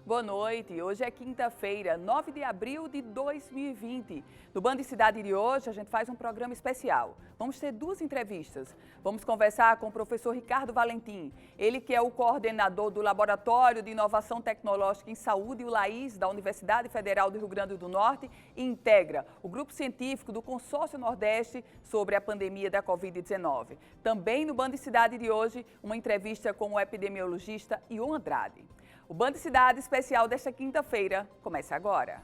Boa noite. Hoje é quinta-feira, 9 de abril de 2020. No Band Cidade de hoje, a gente faz um programa especial. Vamos ter duas entrevistas. Vamos conversar com o professor Ricardo Valentim, ele que é o coordenador do Laboratório de Inovação Tecnológica em Saúde, o LAIS, da Universidade Federal do Rio Grande do Norte, e integra o grupo científico do Consórcio Nordeste sobre a pandemia da Covid-19. Também no Band Cidade de hoje, uma entrevista com o epidemiologista Ion Andrade. O Band Cidade especial desta quinta-feira começa agora.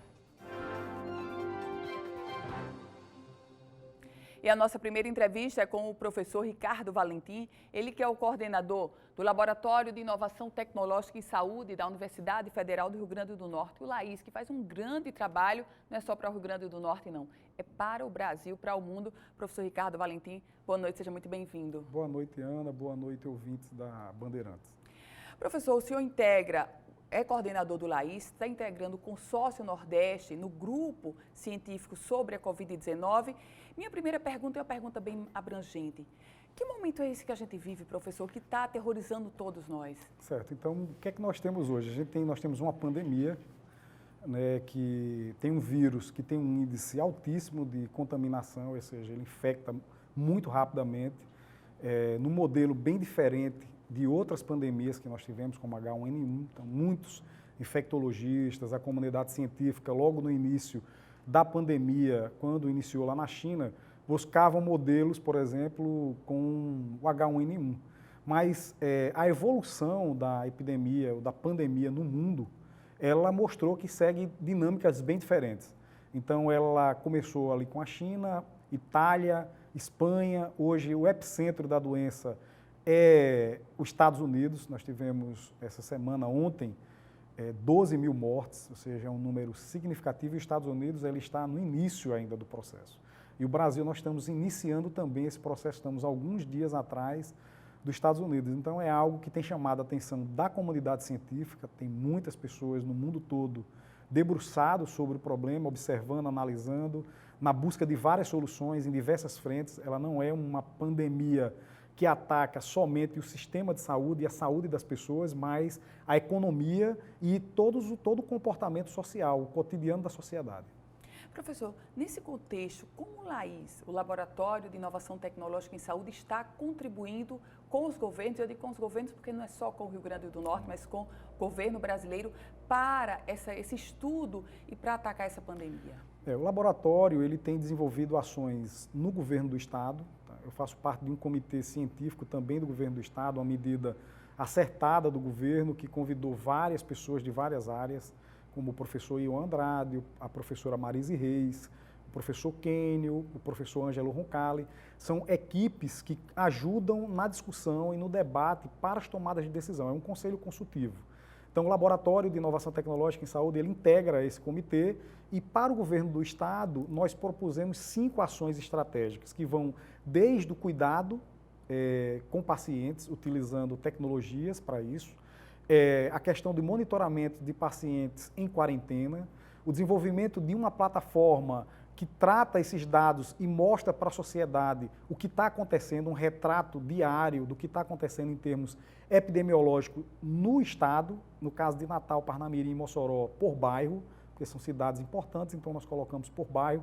E a nossa primeira entrevista é com o professor Ricardo Valentim, ele que é o coordenador do Laboratório de Inovação Tecnológica em Saúde da Universidade Federal do Rio Grande do Norte, o LAIS, que faz um grande trabalho, não é só para o Rio Grande do Norte, não, é para o Brasil, para o mundo. Professor Ricardo Valentim, boa noite, seja muito bem-vindo. Boa noite, Ana, boa noite, ouvintes da Bandeirantes. Professor, o senhor é coordenador do LAIS, está integrando o Consórcio Nordeste no grupo científico sobre a Covid-19. Minha primeira pergunta é uma pergunta bem abrangente. Que momento é esse que a gente vive, professor, que está aterrorizando todos nós? Certo, então o que é que nós temos hoje? Nós temos uma pandemia, né, que tem um vírus que tem um índice altíssimo de contaminação, ou seja, ele infecta muito rapidamente, num modelo bem diferente de outras pandemias que nós tivemos, como H1N1, então muitos infectologistas, a comunidade científica, logo no início da pandemia, quando iniciou lá na China, buscavam modelos, por exemplo, com o H1N1. Mas a evolução da epidemia, ou da pandemia no mundo, ela mostrou que segue dinâmicas bem diferentes. Então ela começou ali com a China, Itália, Espanha, hoje o epicentro da doença é os Estados Unidos. Nós tivemos essa semana, ontem, 12 mil mortes, ou seja, é um número significativo, e os Estados Unidos ele está no início ainda do processo. E o Brasil, nós estamos iniciando também esse processo, estamos alguns dias atrás dos Estados Unidos. Então é algo que tem chamado a atenção da comunidade científica, tem muitas pessoas no mundo todo debruçadas sobre o problema, observando, analisando, na busca de várias soluções em diversas frentes. Ela não é uma pandemia que ataca somente o sistema de saúde e a saúde das pessoas, mas a economia e todo o comportamento social, o cotidiano da sociedade. Professor, nesse contexto, como o LAIS, o Laboratório de Inovação Tecnológica em Saúde, está contribuindo com os governos, eu digo com os governos porque não é só com o Rio Grande do Norte, mas com o governo brasileiro, para esse estudo e para atacar essa pandemia? O laboratório ele tem desenvolvido ações no governo do Estado. Eu faço parte de um comitê científico também do governo do Estado, uma medida acertada do governo que convidou várias pessoas de várias áreas, como o professor Ion Andrade, a professora Marise Reis, o professor Kênio, o professor Ângelo Roncalli. São equipes que ajudam na discussão e no debate para as tomadas de decisão. É um conselho consultivo. Então, o Laboratório de Inovação Tecnológica em Saúde, ele integra esse comitê, e para o governo do Estado, nós propusemos 5 ações estratégicas, que vão desde o cuidado com pacientes, utilizando tecnologias para isso, a questão do monitoramento de pacientes em quarentena, o desenvolvimento de uma plataforma que trata esses dados e mostra para a sociedade o que está acontecendo, um retrato diário do que está acontecendo em termos epidemiológicos no Estado, no caso de Natal, Parnamirim e Mossoró, por bairro, porque são cidades importantes, então nós colocamos por bairro,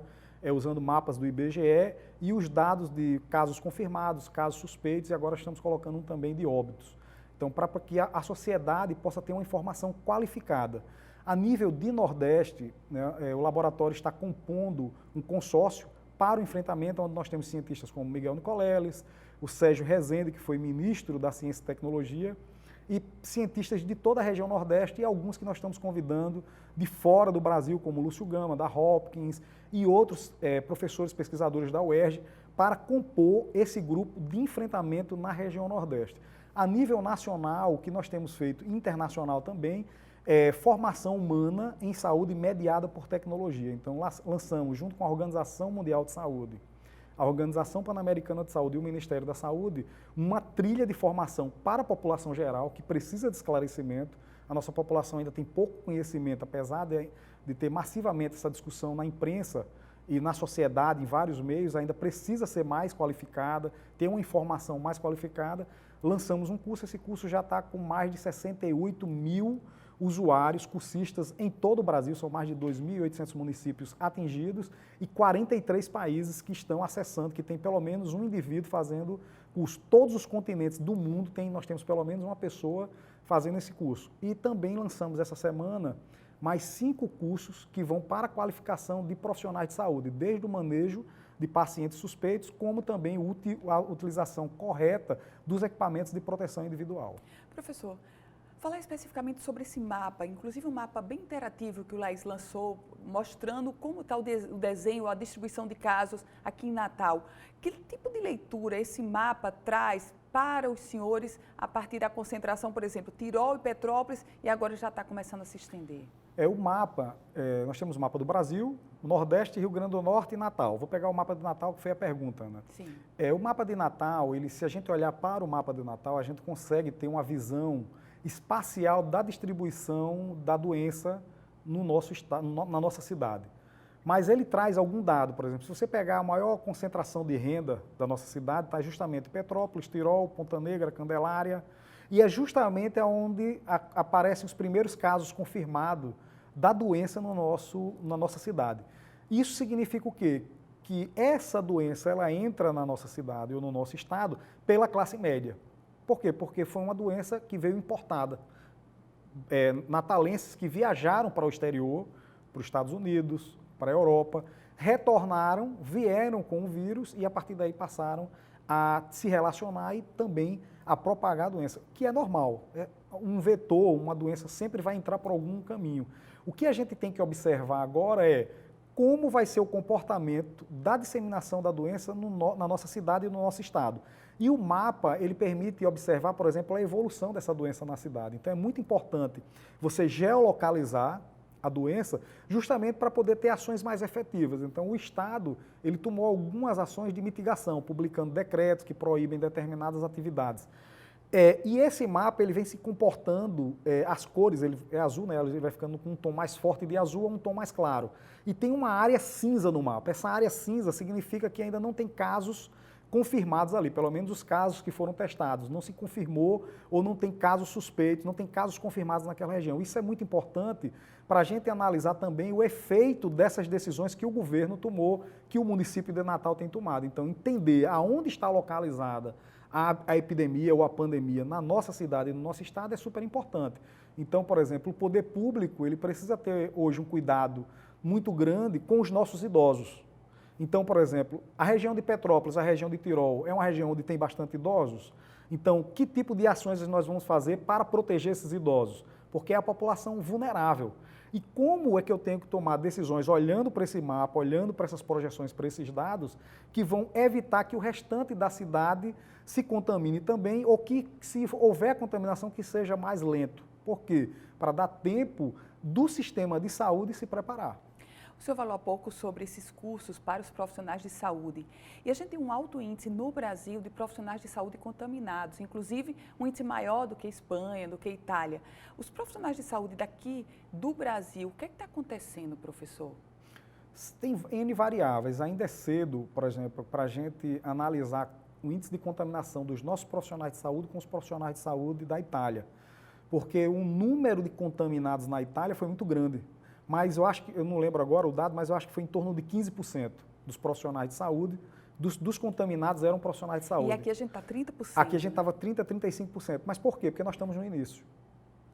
usando mapas do IBGE e os dados de casos confirmados, casos suspeitos, e agora estamos colocando um também de óbitos. Então, para que a sociedade possa ter uma informação qualificada. A nível de Nordeste, né, o laboratório está compondo um consórcio para o enfrentamento, onde nós temos cientistas como Miguel Nicoleles, o Sérgio Rezende, que foi ministro da Ciência e Tecnologia, e cientistas de toda a região Nordeste, e alguns que nós estamos convidando de fora do Brasil, como Lúcio Gama, da Hopkins, e outros professores pesquisadores da UERJ, para compor esse grupo de enfrentamento na região Nordeste. A nível nacional, o que nós temos feito, internacional também, formação humana em saúde mediada por tecnologia. Então, lançamos, junto com a Organização Mundial de Saúde, a Organização Pan-Americana de Saúde e o Ministério da Saúde, uma trilha de formação para a população geral, que precisa de esclarecimento. A nossa população ainda tem pouco conhecimento, apesar de ter massivamente essa discussão na imprensa e na sociedade, em vários meios, ainda precisa ser mais qualificada, ter uma informação mais qualificada. Lançamos um curso, esse curso já está com mais de 68 mil usuários, cursistas em todo o Brasil, são mais de 2.800 municípios atingidos e 43 países que estão acessando, que tem pelo menos um indivíduo fazendo curso. Todos os continentes do mundo, nós temos pelo menos uma pessoa fazendo esse curso. E também lançamos essa semana mais 5 cursos que vão para a qualificação de profissionais de saúde, desde o manejo de pacientes suspeitos, como também a utilização correta dos equipamentos de proteção individual. Professor, falar especificamente sobre esse mapa, inclusive um mapa bem interativo que o Laís lançou, mostrando como está o desenho, a distribuição de casos aqui em Natal. Que tipo de leitura esse mapa traz para os senhores a partir da concentração, por exemplo, Tirol e Petrópolis, e agora já está começando a se estender? O mapa, nós temos o mapa do Brasil, Nordeste, Rio Grande do Norte e Natal. Vou pegar o mapa de Natal, que foi a pergunta, né? Sim. O mapa de Natal, se a gente olhar para o mapa de Natal, a gente consegue ter uma visão espacial da distribuição da doença no nosso estado, na nossa cidade. Mas ele traz algum dado, por exemplo, se você pegar a maior concentração de renda da nossa cidade, está justamente Petrópolis, Tirol, Ponta Negra, Candelária, e é justamente onde aparecem os primeiros casos confirmados da doença na nossa cidade. Isso significa o quê? Que essa doença ela entra na nossa cidade ou no nosso estado pela classe média. Por quê? Porque foi uma doença que veio importada. Natalenses que viajaram para o exterior, para os Estados Unidos, para a Europa, retornaram, vieram com o vírus e a partir daí passaram a se relacionar e também a propagar a doença, que é normal. Um vetor, uma doença sempre vai entrar por algum caminho. O que a gente tem que observar agora é como vai ser o comportamento da disseminação da doença na nossa cidade e no nosso estado. E o mapa, ele permite observar, por exemplo, a evolução dessa doença na cidade. Então é muito importante você geolocalizar a doença justamente para poder ter ações mais efetivas. Então o Estado, ele tomou algumas ações de mitigação, publicando decretos que proíbem determinadas atividades. E esse mapa, ele vem se comportando, as cores, ele é azul, né? Ele vai ficando com um tom mais forte de azul a um tom mais claro. E tem uma área cinza no mapa. Essa área cinza significa que ainda não tem casos confirmados ali, pelo menos os casos que foram testados. Não se confirmou ou não tem casos suspeitos, não tem casos confirmados naquela região. Isso é muito importante para a gente analisar também o efeito dessas decisões que o governo tomou, que o município de Natal tem tomado. Então, entender aonde está localizada a epidemia ou a pandemia na nossa cidade e no nosso estado é super importante. Então, por exemplo, o poder público ele precisa ter hoje um cuidado muito grande com os nossos idosos. Então, por exemplo, a região de Petrópolis, a região de Tirol, é uma região onde tem bastante idosos. Então, que tipo de ações nós vamos fazer para proteger esses idosos? Porque é a população vulnerável. E como é que eu tenho que tomar decisões olhando para esse mapa, olhando para essas projeções, para esses dados, que vão evitar que o restante da cidade se contamine também, ou que, se houver contaminação, que seja mais lento. Por quê? Para dar tempo do sistema de saúde se preparar. O senhor falou há pouco sobre esses cursos para os profissionais de saúde. E a gente tem um alto índice no Brasil de profissionais de saúde contaminados, inclusive um índice maior do que a Espanha, do que a Itália. Os profissionais de saúde daqui do Brasil, o que é que está acontecendo, professor? Tem N variáveis. Ainda é cedo, por exemplo, para a gente analisar o índice de contaminação dos nossos profissionais de saúde com os profissionais de saúde da Itália. Porque o número de contaminados na Itália foi muito grande. Mas eu acho que, eu não lembro agora o dado, mas eu acho que foi em torno de 15% dos profissionais de saúde, dos contaminados eram profissionais de saúde. E aqui a gente está 30%. Aqui a gente estava 30%, 35%. Mas por quê? Porque nós estamos no início.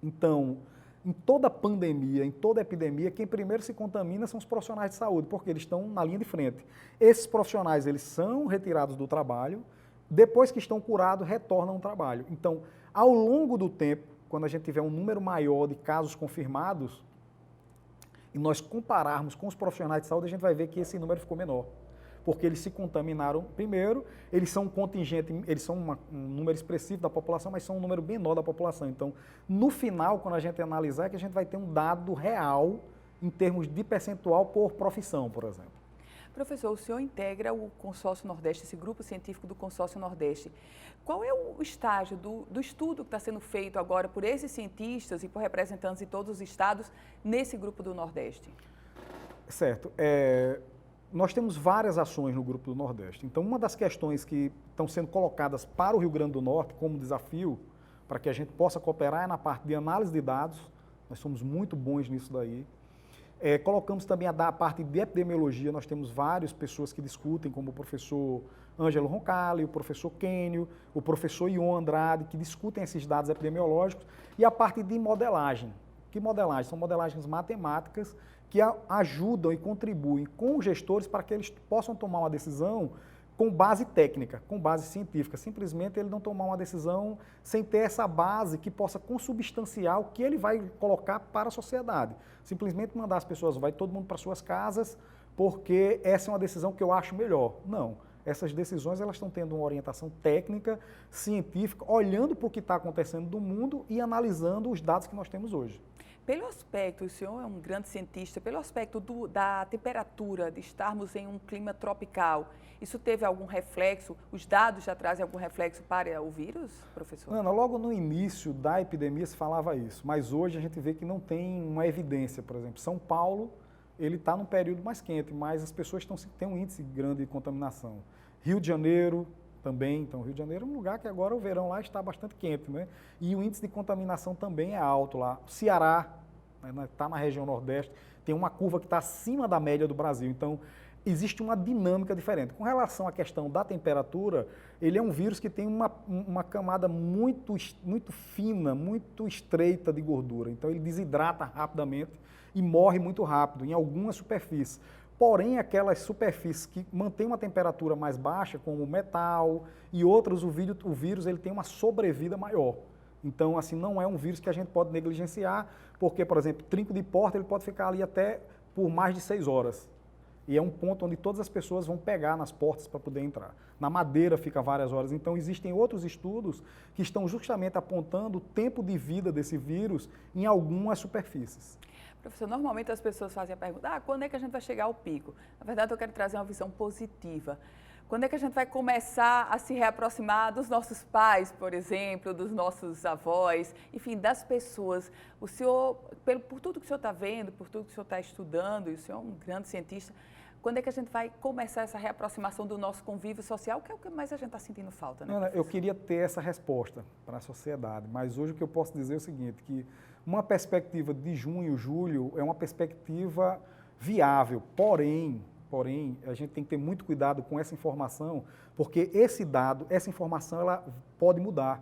Então, em toda pandemia, em toda epidemia, quem primeiro se contamina são os profissionais de saúde, porque eles estão na linha de frente. Esses profissionais, eles são retirados do trabalho, depois que estão curados, retornam ao trabalho. Então, ao longo do tempo, quando a gente tiver um número maior de casos confirmados, e nós compararmos com os profissionais de saúde, a gente vai ver que esse número ficou menor. Porque eles se contaminaram primeiro, eles são um contingente, eles são um número expressivo da população, mas são um número menor da população. Então, no final, quando a gente analisar, é que a gente vai ter um dado real em termos de percentual por profissão, por exemplo. Professor, o senhor integra o Consórcio Nordeste, esse grupo científico do Consórcio Nordeste. Qual é o estágio do estudo que está sendo feito agora por esses cientistas e por representantes de todos os estados nesse grupo do Nordeste? Certo. Nós temos várias ações no grupo do Nordeste. Então, uma das questões que estão sendo colocadas para o Rio Grande do Norte como desafio, para que a gente possa cooperar, é na parte de análise de dados, nós somos muito bons nisso daí. Colocamos também a parte de epidemiologia, nós temos várias pessoas que discutem, como o professor Ângelo Roncalli, o professor Kênio, o professor Ion Andrade, que discutem esses dados epidemiológicos, e a parte de modelagem. Que modelagem? São modelagens matemáticas que ajudam e contribuem com os gestores para que eles possam tomar uma decisão com base técnica, com base científica. Simplesmente ele não tomar uma decisão sem ter essa base que possa consubstanciar o que ele vai colocar para a sociedade. Simplesmente mandar as pessoas, vai todo mundo para suas casas, porque essa é uma decisão que eu acho melhor. Não. Essas decisões elas estão tendo uma orientação técnica, científica, olhando para o que está acontecendo no mundo e analisando os dados que nós temos hoje. Pelo aspecto, o senhor é um grande cientista, pelo aspecto da temperatura, de estarmos em um clima tropical, isso teve algum reflexo? Os dados já trazem algum reflexo para o vírus, professor? Ana, logo no início da epidemia se falava isso, mas hoje a gente vê que não tem uma evidência. Por exemplo, São Paulo, ele está num período mais quente, mas as pessoas têm um índice grande de contaminação. Rio de Janeiro também, então Rio de Janeiro é um lugar que agora o verão lá está bastante quente, né? E o índice de contaminação também é alto lá. O Ceará, está na região Nordeste, tem uma curva que está acima da média do Brasil, então existe uma dinâmica diferente. Com relação à questão da temperatura, ele é um vírus que tem uma camada muito fina, muito estreita de gordura, então ele desidrata rapidamente e morre muito rápido em algumas superfícies. Porém, aquelas superfícies que mantêm uma temperatura mais baixa, como o metal e outras, o vírus ele tem uma sobrevida maior. Então, assim, não é um vírus que a gente pode negligenciar, porque, por exemplo, trinco de porta ele pode ficar ali até por mais de 6 horas. E é um ponto onde todas as pessoas vão pegar nas portas para poder entrar. Na madeira fica várias horas. Então, existem outros estudos que estão justamente apontando o tempo de vida desse vírus em algumas superfícies. Professor, normalmente as pessoas fazem a pergunta, quando é que a gente vai chegar ao pico? Na verdade, eu quero trazer uma visão positiva. Quando é que a gente vai começar a se reaproximar dos nossos pais, por exemplo, dos nossos avós, enfim, das pessoas? O senhor, por tudo que o senhor está vendo, por tudo que o senhor está estudando, e o senhor é um grande cientista, quando é que a gente vai começar essa reaproximação do nosso convívio social, que é o que mais a gente está sentindo falta, né? Ana, eu queria ter essa resposta para a sociedade, mas hoje o que eu posso dizer é o seguinte, que uma perspectiva de junho, julho, é uma perspectiva viável, porém, a gente tem que ter muito cuidado com essa informação, porque essa informação, ela pode mudar.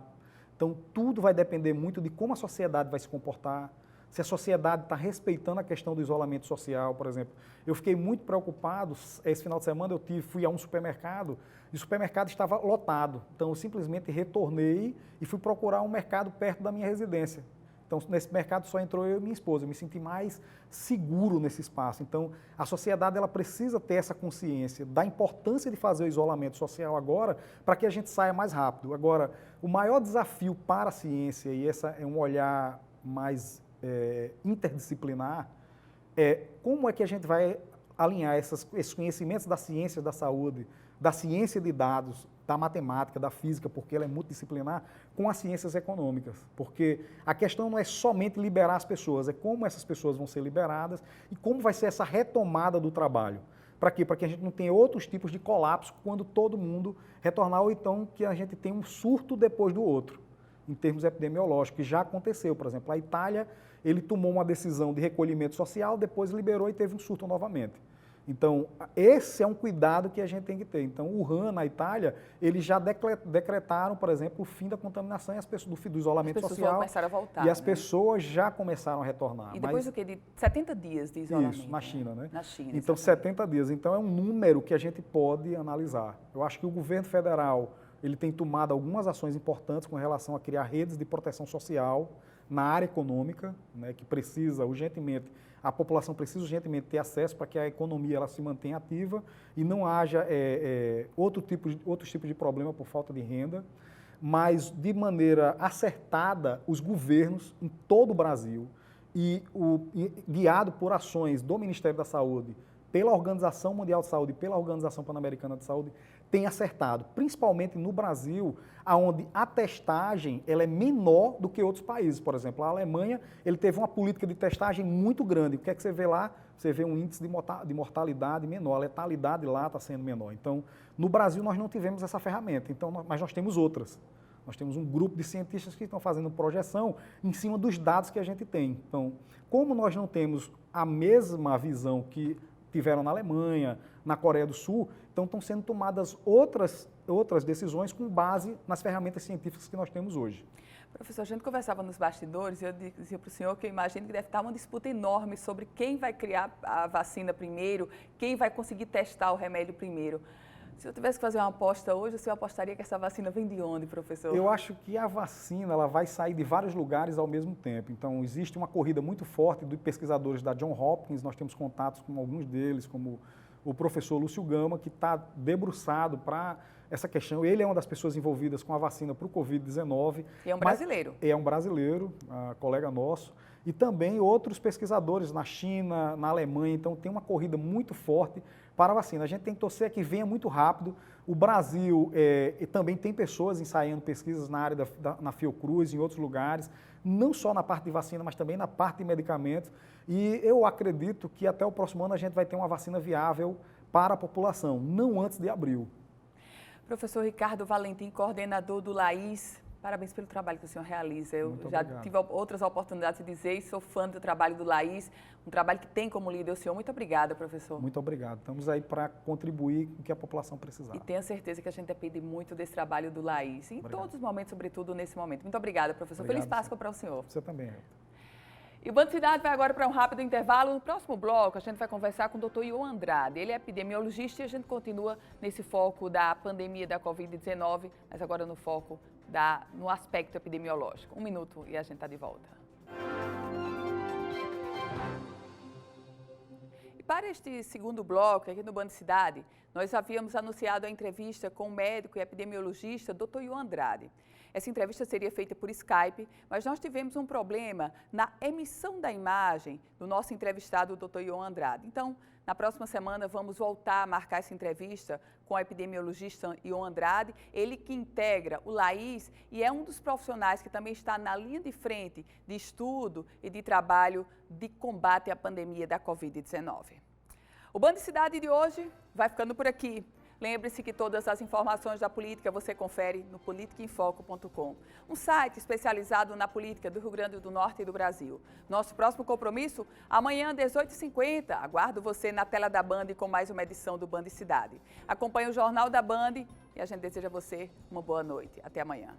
Então, tudo vai depender muito de como a sociedade vai se comportar, se a sociedade está respeitando a questão do isolamento social, por exemplo. Eu fiquei muito preocupado, esse final de semana fui a um supermercado, e o supermercado estava lotado. Então, eu simplesmente retornei e fui procurar um mercado perto da minha residência. Então, nesse mercado só entrou eu e minha esposa. Eu me senti mais seguro nesse espaço. Então, a sociedade ela precisa ter essa consciência da importância de fazer o isolamento social agora para que a gente saia mais rápido. Agora, o maior desafio para a ciência, e esse é um olhar mais interdisciplinar, é como é que a gente vai alinhar esses conhecimentos da ciência da saúde, da ciência de dados, da matemática, da física, porque ela é multidisciplinar, com as ciências econômicas. Porque a questão não é somente liberar as pessoas, é como essas pessoas vão ser liberadas e como vai ser essa retomada do trabalho. Para quê? Para que a gente não tenha outros tipos de colapso quando todo mundo retornar, ou então que a gente tenha um surto depois do outro, em termos epidemiológicos, que já aconteceu. Por exemplo, a Itália, ele tomou uma decisão de recolhimento social, depois liberou e teve um surto novamente. Então, esse é um cuidado que a gente tem que ter. Então, o Wuhan, na Itália, eles já decretaram, por exemplo, o fim da contaminação e as pessoas, do isolamento social. As pessoas começaram a voltar, e as pessoas já começaram a retornar. E depois do quê? De 70 dias de isolamento? Isso, na China, né? Na China, então, exatamente. 70 dias. Então, é um número que a gente pode analisar. Eu acho que o governo federal, ele tem tomado algumas ações importantes com relação a criar redes de proteção social na área econômica, né, que precisa urgentemente, a população precisa urgentemente ter acesso para que a economia ela se mantenha ativa e não haja outros tipos de problema por falta de renda, mas de maneira acertada os governos em todo o Brasil guiado por ações do Ministério da Saúde, pela Organização Mundial de Saúde e pela Organização Pan-Americana de Saúde, tem acertado, principalmente no Brasil, onde a testagem ela é menor do que outros países. Por exemplo, a Alemanha ele teve uma política de testagem muito grande. O que é que você vê lá? Você vê um índice de mortalidade menor, a letalidade lá está sendo menor. Então, no Brasil nós não tivemos essa ferramenta, mas nós temos outras. Nós temos um grupo de cientistas que estão fazendo projeção em cima dos dados que a gente tem. Então, como nós não temos a mesma visão que tiveram na Alemanha, na Coreia do Sul, então estão sendo tomadas outras decisões com base nas ferramentas científicas que nós temos hoje. Professor, a gente conversava nos bastidores e eu dizia para o senhor que eu imagino que deve estar uma disputa enorme sobre quem vai criar a vacina primeiro, quem vai conseguir testar o remédio primeiro. Se eu tivesse que fazer uma aposta hoje, o senhor apostaria que essa vacina vem de onde, professor? Eu acho que a vacina ela vai sair de vários lugares ao mesmo tempo. Então, existe uma corrida muito forte de pesquisadores da Johns Hopkins, nós temos contatos com alguns deles, como o professor Lúcio Gama, que está debruçado para essa questão. Ele é uma das pessoas envolvidas com a vacina para o Covid-19. E é um brasileiro. É um brasileiro, colega nosso. E também outros pesquisadores na China, na Alemanha. Então, tem uma corrida muito forte para a vacina. A gente tem que torcer que venha muito rápido. O Brasil também tem pessoas ensaiando pesquisas na área na Fiocruz, em outros lugares, não só na parte de vacina, mas também na parte de medicamentos. E eu acredito que até o próximo ano a gente vai ter uma vacina viável para a população, não antes de abril. Professor Ricardo Valentim, coordenador do LAIS, parabéns pelo trabalho que o senhor realiza. Eu já tive outras oportunidades de dizer e sou fã do trabalho do LAIS, um trabalho que tem como líder o senhor. Muito obrigada, professor. Muito obrigado. Estamos aí para contribuir com o que a população precisar. E tenha certeza que a gente depende muito desse trabalho do LAIS, em todos os momentos, sobretudo nesse momento. Muito obrigada, professor. Obrigado, Feliz Páscoa para o senhor. Você também, E o Band Cidade vai agora para um rápido intervalo. No próximo bloco, a gente vai conversar com o Dr. Ion Andrade. Ele é epidemiologista e a gente continua nesse foco da pandemia da Covid-19, mas agora no foco no aspecto epidemiológico. 1 minuto e a gente está de volta. E para este segundo bloco, aqui no Band Cidade, nós havíamos anunciado a entrevista com o médico e epidemiologista Dr. Ion Andrade. Essa entrevista seria feita por Skype, mas nós tivemos um problema na emissão da imagem do nosso entrevistado, o Dr. Ion Andrade. Então, na próxima semana, vamos voltar a marcar essa entrevista com o epidemiologista Ion Andrade, ele que integra o LAIS e é um dos profissionais que também está na linha de frente de estudo e de trabalho de combate à pandemia da Covid-19. O Band Cidade de hoje vai ficando por aqui. Lembre-se que todas as informações da política você confere no politicaemfoco.com, um site especializado na política do Rio Grande do Norte e do Brasil. Nosso próximo compromisso, amanhã às 18h50. Aguardo você na tela da Band com mais uma edição do Band Cidade. Acompanhe o Jornal da Band e a gente deseja a você uma boa noite. Até amanhã.